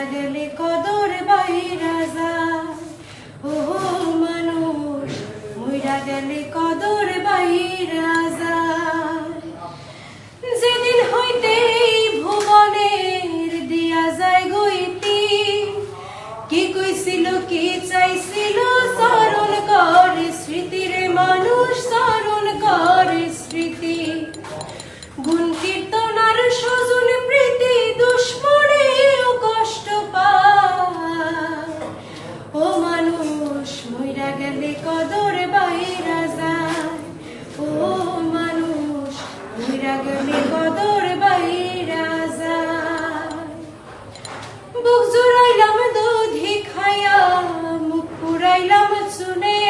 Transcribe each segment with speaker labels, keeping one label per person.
Speaker 1: মইরা গেলে কদর বাইরা যায় ও মানুষ মইরা গেলে কদর বাইরা যায় যেদিন হইতে ভুবনের দিয়া যায় গইতি কি কইছিল কি চাইছিল স্মরণ করে স্মৃতিরে মানুষ স্মরণ করে স্মৃতি গুণ কীর্তন আর স্বজন প্রীতি দুশ্মনেও কষ্ট পায় ও মানুষ মইরা গেলে কদর বাইরা যায় ও মানুষ মইরা গেলে কদর বাইরা যায় বুক জুড়াইলাম দধি খাইয়া মুখ পুরাইলাম চুনে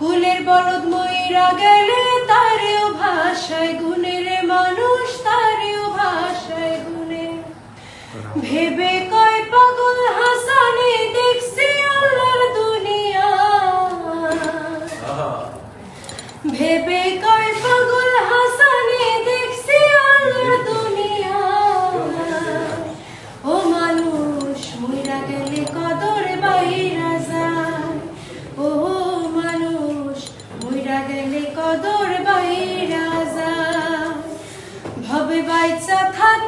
Speaker 1: কুলের বলদ মইরা গেলে তারেও ভাষায় গুণের মানুষ তারেও ভাষায় গুণে ভেবে কয় পাগল হাসানে দেখছি আল্লাহর দুনিয়া ভেবে কয় পাগল হাসানে দেখছি আল্লাহর দুনিয়া ও মানুষ মইরা গেলে কদর বাইরা যায় ও মানুষ মইরা গেলে কদর বাইরা যায় ভবে বাইচা থাক